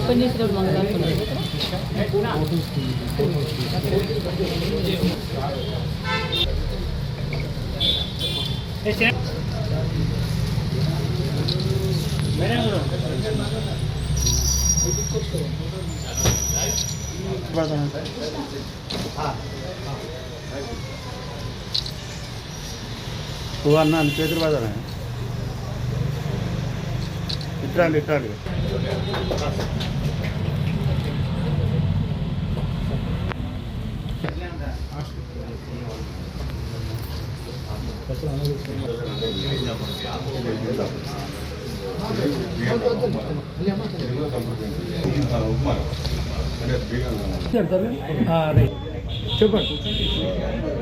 Open చేసినప్పుడు మంగళవారం वो अन्न చేతులు బాధ ఇట్రాండి చెప్పండి.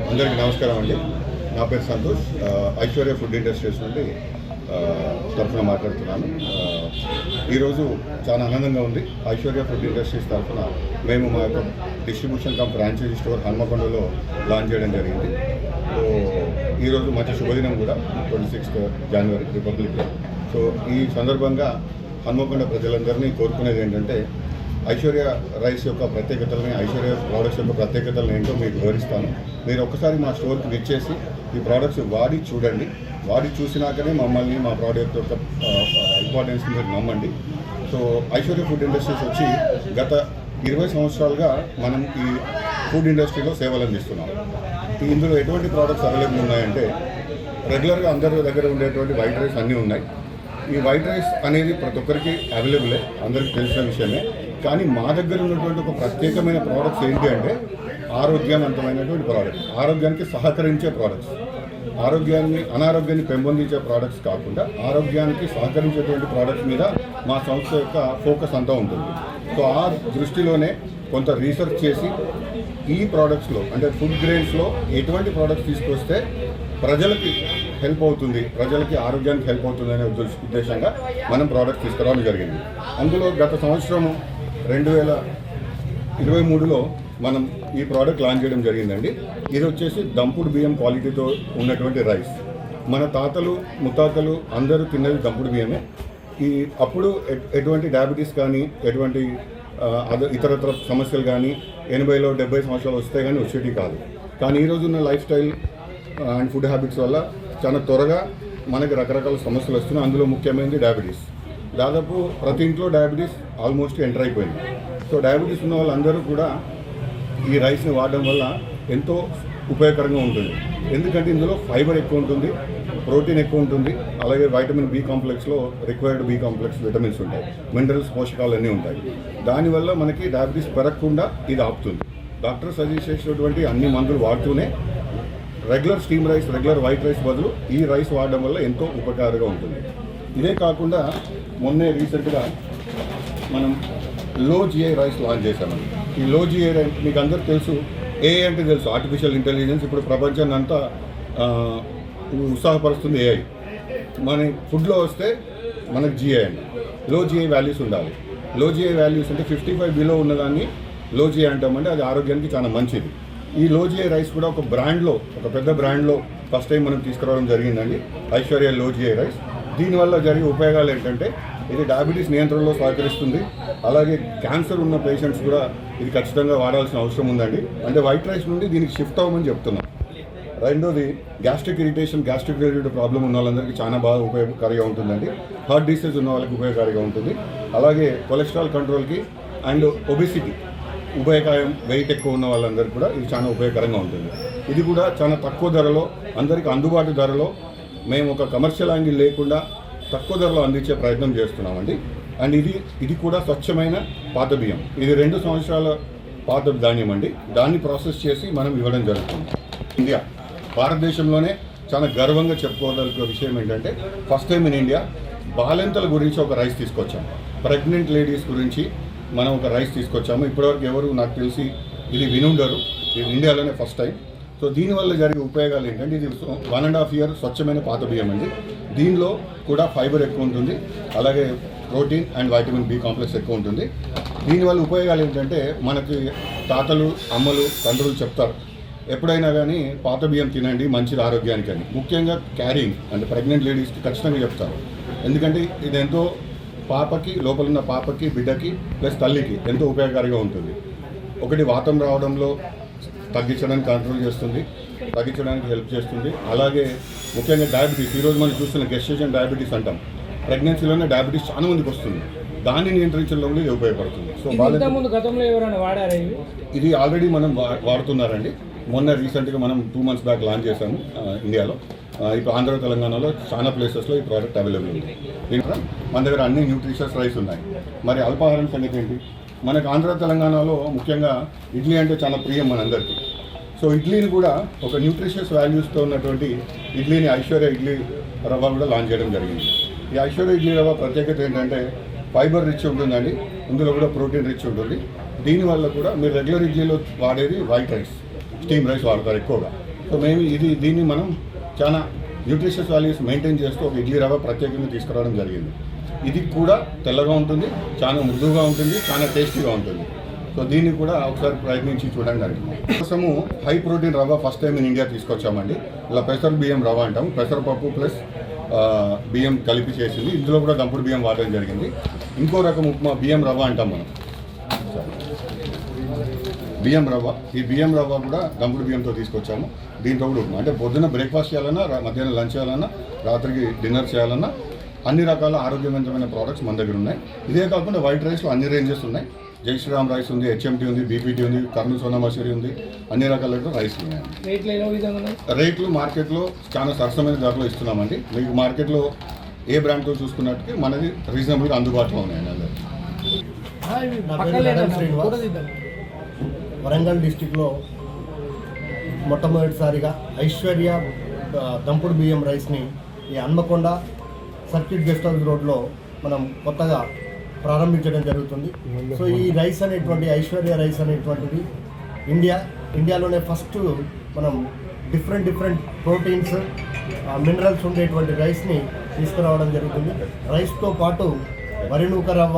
అందరికీ నమస్కారం అండి. నా పేరు సంతోష్. ఐశ్వర్య ఫుడ్ ఇండస్ట్రీస్ నుండి తరఫున మాట్లాడుతున్నాను. ఈరోజు చాలా ఆనందంగా ఉంది. ఐశ్వర్య ఫుడ్ ఇండస్ట్రీస్ తరఫున మేము మా యొక్క డిస్ట్రిబ్యూషన్ కమ్ ఫ్రాంచైజీ స్టోర్ హన్మకొండలో లాంచ్ చేయడం జరిగింది. సో ఈరోజు మంచి శుభదినం కూడా, 26th జనవరి రిపబ్లిక్ డే. సో ఈ సందర్భంగా హన్మకొండ ప్రజలందరినీ కోరుకునేది ఏంటంటే, ఐశ్వర్య రైస్ యొక్క ప్రత్యేకతలని, ఐశ్వర్య ప్రోడక్ట్స్ యొక్క ప్రత్యేకతలను ఏంటో మీకు వివరిస్తాను. మీరు ఒక్కసారి మా స్టోర్కి విచ్చేసి ఈ ప్రోడక్ట్స్ వాడి చూడండి. వాడి చూసినాకనే మమ్మల్ని, మా ప్రోడక్ట్ యొక్క ఇంపార్టెన్స్ మీరు నమ్మండి. సో ఐశ్వర్య ఫుడ్ ఇండస్ట్రీస్ వచ్చి గత 20 సంవత్సరాలుగా మనం ఈ ఫుడ్ ఇండస్ట్రీలో సేవలు అందిస్తున్నాం. ఇందులో ఎటువంటి ప్రోడక్ట్స్ అవైలబుల్ ఉన్నాయంటే, రెగ్యులర్గా అందరి దగ్గర ఉండేటువంటి వైట్ రైస్ అన్నీ ఉన్నాయి. ఈ వైట్ రైస్ అనేది ప్రతి ఒక్కరికి అవైలబులే, అందరికీ తెలిసిన విషయమే. కానీ మా దగ్గర ఉన్నటువంటి ఒక ప్రత్యేకమైన ప్రోడక్ట్స్ ఏంటి అంటే, ఆరోగ్యవంతమైనటువంటి ప్రోడక్ట్స్, ఆరోగ్యానికి సహకరించే ప్రోడక్ట్స్, అనారోగ్యాన్ని పెంపొందించే ప్రోడక్ట్స్ కాకుండా ఆరోగ్యానికి సహకరించేటువంటి ప్రోడక్ట్స్ మీద మా సంస్థ యొక్క ఫోకస్ అంతా ఉంటుంది. సో ఆ దృష్టిలోనే కొంత రీసెర్చ్ చేసి ఈ ప్రోడక్ట్స్లో, అంటే ఫుడ్ గ్రెయిన్స్లో ఎటువంటి ప్రోడక్ట్స్ తీసుకొస్తే ప్రజలకి హెల్ప్ అవుతుంది, ప్రజలకి ఆరోగ్యానికి హెల్ప్ అవుతుంది అనే ఉద్దేశంగా మనం ప్రోడక్ట్స్ తీసుకురావడం జరిగింది. అందులో గత సంవత్సరం 2023లో మనం ఈ ప్రోడక్ట్ లాంచ్ చేయడం జరిగిందండి. ఇది వచ్చేసి దంపుడు బియ్యం క్వాలిటీతో ఉన్నటువంటి రైస్. మన తాతలు ముత్తాతలు అందరూ తిన్నది దంపుడు బియ్యమే. అప్పుడు ఎటువంటి డయాబెటీస్ కానీ, ఎటువంటి ఇతరత్ర సమస్యలు కానీ 80లో 70 సంవత్సరాలు వస్తే కానీ వచ్చేటివి కాదు. కానీ ఈరోజు ఉన్న life style and food habits వల్ల చాలా త్వరగా మనకి రకరకాల సమస్యలు వస్తున్నాయి. అందులో ముఖ్యమైనది డయాబెటీస్. దాదాపు ప్రతి ఇంట్లో డయాబెటీస్ ఆల్మోస్ట్ ఎంటర్ అయిపోయింది. సో డయాబెటీస్ ఉన్న వాళ్ళందరూ కూడా ఈ రైస్ని వాడడం వల్ల ఎంతో ఉపయోగకరంగా ఉంటుంది. ఎందుకంటే ఇందులో ఫైబర్ ఎక్కువ ఉంటుంది, ప్రోటీన్ ఎక్కువ ఉంటుంది, అలాగే వైటమిన్ బి కాంప్లెక్స్లో రిక్వైర్డ్ బి కాంప్లెక్స్ విటమిన్స్ ఉంటాయి, మినరల్స్, పోషకాలు అన్నీ ఉంటాయి. దానివల్ల మనకి డయాబెటీస్ పెరగకుండా ఇది ఆపుతుంది. డాక్టర్ సజెస్ట్ చేసినటువంటి అన్ని మందులు వాడుతూనే regular steam rice, regular white rice బదులు ఈ రైస్ వాడడం వల్ల ఎంతో ఉపకారంగా ఉంటుంది. ఇదే కాకుండా మొన్నే రీసెంట్గా మనం లో జిఐ రైస్ లాంచ్ చేశామండి. ఈ లో జిఐ రైస్ మీకు అందరికీ తెలుసు, ఏఐ అంటే తెలుసు, ఆర్టిఫిషియల్ ఇంటెలిజెన్స్. ఇప్పుడు ప్రపంచాన్ని అంతా ఉత్సాహపరుస్తుంది ఏఐ. మన ఫుడ్లో వస్తే మనకు జిఐ అండి, లో జిఐ వాల్యూస్ ఉండాలి. లో జిఐ వాల్యూస్ అంటే 55 బిలో ఉన్నదాన్ని లో జిఐ అంటామంటే అది ఆరోగ్యానికి చాలా మంచిది. ఈ లో జిఐ రైస్ కూడా ఒక బ్రాండ్లో, ఒక పెద్ద బ్రాండ్లో ఫస్ట్ టైం మనం తీసుకురావడం జరిగిందండి, ఐశ్వర్య లో జిఐ రైస్. దీనివల్ల జరిగే ఉపయోగాలు ఏంటంటే, ఇది డయాబెటీస్ నియంత్రణలో సహకరిస్తుంది. అలాగే క్యాన్సర్ ఉన్న పేషెంట్స్ కూడా ఇది ఖచ్చితంగా వాడాల్సిన అవసరం ఉందండి. అంటే వైట్ రైస్ నుండి దీనికి షిఫ్ట్ అవ్వమని చెప్తున్నాం. రెండోది, gastric irritation, gastric related problem ఉన్న వాళ్ళందరికీ చాలా బాగా ఉపయోగకారిగా ఉంటుందండి. హార్ట్ డిసీజ్ ఉన్న వాళ్ళకి ఉపయోగకారిగా ఉంటుంది. అలాగే కొలెస్ట్రాల్ కంట్రోల్కి అండ్ ఒబెసిటీ, ఉభయకాయం, వెయిట్ ఎక్కువ ఉన్న వాళ్ళందరికీ కూడా ఇది చాలా ఉపయోగకరంగా ఉంటుంది. ఇది కూడా చాలా తక్కువ ధరలో, అందరికీ అందుబాటు ధరలో, మేము ఒక కమర్షియల్ యాంగిల్ లేకుండా తక్కువ ధరలో అందించే ప్రయత్నం చేస్తున్నామండి. అండ్ ఇది కూడా స్వచ్ఛమైన పాత బియ్యం. ఇది 2 సంవత్సరాల పాత ధాన్యం అండి. దాన్ని ప్రాసెస్ చేసి మనం ఇవ్వడం జరుగుతుంది. ఇండియా, భారతదేశంలోనే చాలా గర్వంగా చెప్పుకోదలిసిన విషయం ఏంటంటే, ఫస్ట్ టైం ఇన్ ఇండియా బాలింతల గురించి ఒక రైస్ తీసుకొచ్చాము. ప్రెగ్నెంట్ లేడీస్ గురించి మనం ఒక రైస్ తీసుకొచ్చాము. ఇప్పటివరకు ఎవరు నాకు తెలిసి ఇది వినుండరు, ఇది ఇండియాలోనే ఫస్ట్ టైం. సో దీనివల్ల జరిగే ఉపయోగాలు ఏంటంటే, ఇది 1.5 year స్వచ్ఛమైన పాత బియ్యం అండి. దీనిలో కూడా ఫైబర్ ఎక్కువ ఉంటుంది, అలాగే protein and vitamin B complex ఎక్కువ ఉంటుంది. దీనివల్ల ఉపయోగాలు ఏంటంటే, మనకి తాతలు, అమ్మలు, తండ్రులు చెప్తారు, ఎప్పుడైనా కానీ పాత బియ్యం తినండి మంచిది ఆరోగ్యానికి అని. ముఖ్యంగా క్యారింగ్ అంటే ప్రెగ్నెంట్ లేడీస్కి ఖచ్చితంగా చెప్తారు. ఎందుకంటే ఇది ఎంతో పాపకి లోపల ఉన్న పాపకి బిడ్డకి ప్లస్ తల్లికి ఎంతో ఉపయోగకారిగా ఉంటుంది. ఒకటి వాతం రావడంలో తగ్గించడానికి కంట్రోల్ చేస్తుంది, తగ్గించడానికి హెల్ప్ చేస్తుంది. అలాగే ముఖ్యంగా డయాబెటీస్, ఈరోజు మనం చూస్తున్న గెస్టేషన్ డయాబెటీస్ అంటాం. ప్రెగ్నెన్సీలోనే డయాబెటీస్ చాలా మందికి వస్తుంది, దాన్ని నియంత్రించడంలో కూడా ఇది ఉపయోగపడుతుంది. సో గతంలో ఎవరైనా వాడారా ఇది ఆల్రెడీ మనం వాడుతున్నారండి. మొన్న రీసెంట్గా మనం 2 months బ్యాక్ లాంచ్ చేశాము ఇండియాలో. ఇప్పుడు ఆంధ్ర తెలంగాణలో చాలా ప్లేసెస్లో ఈ ప్రోడక్ట్ అవైలబుల్ ఉంది. దీంట్లో మన దగ్గర అన్ని న్యూట్రిషియస్ రైస్ ఉన్నాయి. మరి అల్పాహారం సంగతి ఏంటి? మనకు ఆంధ్ర తెలంగాణలో ముఖ్యంగా ఇడ్లీ అంటే చాలా ప్రియం మనందరికీ. సో ఇడ్లీని కూడా ఒక న్యూట్రిషియస్ వాల్యూస్తో ఉన్నటువంటి ఇడ్లీని ఐశ్వర్య ఇడ్లీ రవ్వ కూడా లాంచ్ చేయడం జరిగింది. ఈ ఐశ్వర్య ఇడ్లీ రవ్వ ప్రత్యేకత ఏంటంటే ఫైబర్ రిచ్ ఉంటుందండి, ఇందులో కూడా ప్రోటీన్ రిచ్ ఉంటుంది. దీనివల్ల కూడా మీరు రెగ్యులర్ ఇడ్లీలో వాడేది వైట్ రైస్, స్టీమ్ రైస్ వాడతారు ఎక్కువగా. సో మేము దీన్ని మనం చాలా న్యూట్రిషియస్ వాల్యూస్ మెయింటైన్ చేస్తూ ఒక ఇడ్లీ రవ్వ ప్రత్యేకంగా తీసుకురావడం జరిగింది. ఇది కూడా తెల్లగా ఉంటుంది, చాలా మృదువుగా ఉంటుంది, చాలా టేస్టీగా ఉంటుంది. సో దీన్ని కూడా ఒకసారి ప్రయత్నించి చూడండి అండి. కోసము హై ప్రోటీన్ రవ్వ ఫస్ట్ టైం ఇండియా తీసుకొచ్చామండి. ఇలా పెసర బియ్యం రవ్వ అంటాము, పెసరపప్పు ప్లస్ బియ్యం కలిపి చేసింది. ఇందులో కూడా దంపుడు బియ్యం వాడడం జరిగింది. ఇంకో రకం ఉప్మా బియ్యం రవ్వ అంటాం మనం, బియ్యం రవ్వ. ఈ బియ్యం రవ్వ కూడా దంపుడు బియ్యంతో తీసుకొచ్చాము. దీంట్లో కూడా ఉప్మా అంటే పొద్దున్న బ్రేక్ఫాస్ట్ చేయాలన్నా, మధ్యాహ్నం లంచ్ చేయాలన్నా, రాత్రికి డిన్నర్ చేయాలన్నా అన్ని రకాల ఆరోగ్యవంతమైన ప్రోడక్ట్స్ మన దగ్గర ఉన్నాయి. ఇదే కాకుండా వైట్ రైస్లో అన్ని రేంజెస్ ఉన్నాయి. జై శ్రీరామ్ రైస్ ఉంది, హెచ్ఎంటీ ఉంది, బీపీటీ ఉంది, కర్నూలు సోనా మసూరి ఉంది, అన్ని రకాల రైస్ ఉన్నాయి. రేట్లు మార్కెట్లో చాలా సరసమైన ధరలో ఇస్తున్నామండి. మీకు మార్కెట్లో ఏ బ్రాండ్తో చూసుకున్నట్టుగా మనది రీజనబుల్గా అందుబాటులో ఉన్నాయండి అందరికీ. వరంగల్ డిస్టిక్లో మొట్టమొదటిసారిగా ఐశ్వర్య దంపుడు బియ్యం రైస్ని ఈ హన్మకొండ సర్కిట్ గెస్ట్ హౌస్ రోడ్లో మనం కొత్తగా ప్రారంభించడం జరుగుతుంది. సో ఈ రైస్ అనేటువంటి ఐశ్వర్య రైస్ అనేటువంటిది ఇండియాలోనే ఫస్ట్ మనం డిఫరెంట్ ప్రోటీన్స్ మినరల్స్ ఉండేటువంటి రైస్ని తీసుకురావడం జరుగుతుంది. రైస్తో పాటు వరి నూక రవ్వ,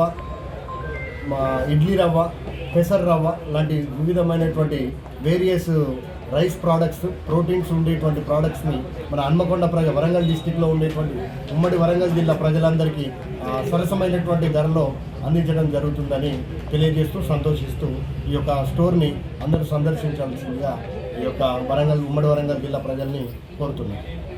ఇడ్లీ రవ్వ, పెసర రవ్వ లాంటి వివిధమైనటువంటి వేరియస్ రైస్ ప్రోడక్ట్స్, ప్రోటీన్స్ ఉండేటువంటి ప్రోడక్ట్స్ని మన హన్మకొండ వరంగల్ డిస్టిక్లో ఉండేటువంటి ఉమ్మడి వరంగల్ జిల్లా ప్రజలందరికీ సరసమైనటువంటి ధరలో అందించడం జరుగుతుందని తెలియజేస్తూ సంతోషిస్తూ ఈ యొక్క స్టోర్ని అందరూ సందర్శించాల్సిందిగా ఈ యొక్క ఉమ్మడి వరంగల్ జిల్లా ప్రజల్ని కోరుతున్నాను.